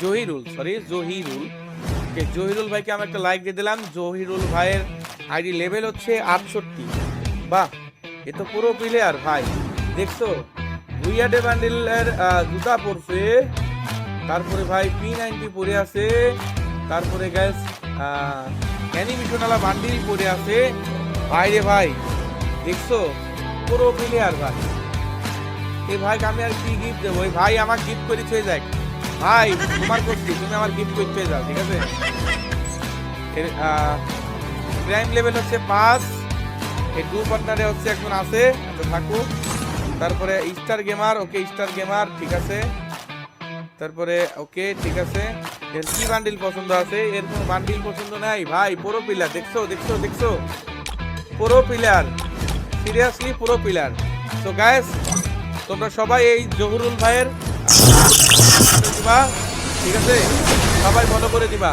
Zahirul, sorry Zahirul. ওকে, জহিরুল ভাইকে আমি একটা লাইক দিয়ে দিলাম। জহিরুল ভাইয়ের আইডি লেভেল হচ্ছে 68। বাহ, এ তো পুরো প্লেয়ার ভাই, দেখছো? ভুইয়াডে বান্ডিলের জুতা পরছে, তারপরে ভাই P90 পরে আছে, তারপরে গ্যাস অ্যানিমেশনালা বান্ডিল পরে আছে। ভাইরে ভাই, দেখছো? পুরো প্লেয়ার ভাই। এই ভাইকে আমি আর কি গিফট দেবো? ওই ভাই আমার গিফট করে ছুঁয়ে যাক ভাই, তোমার করছি, তুমি আমার গিফট করে ছুঁয়ে যাও, ঠিক আছে? এর ক্রাইম লেভেল হচ্ছে 5। এই টু পার্টনারে হচ্ছে একজন আছে, আচ্ছা থাকুক। তারপরে স্টার গেমার, ওকে স্টার গেমার, ঠিক আছে। তারপরে ওকে ঠিক আছে। এর কি বান্ডিল পছন্দ আছে? এর কোনো বান্ডিল পছন্দ নাই ভাই, পুরো প্লেয়ার, দেখছো দেখছো দেখছো? পুরো প্লেয়ার, সিরিয়াসলি পুরো প্লেয়ার। তো গাইস, তোমরা সবাই এই জহুরুল ভাইয়ের দিবা, ঠিক আছে? সবাই ফলো করে দিবা।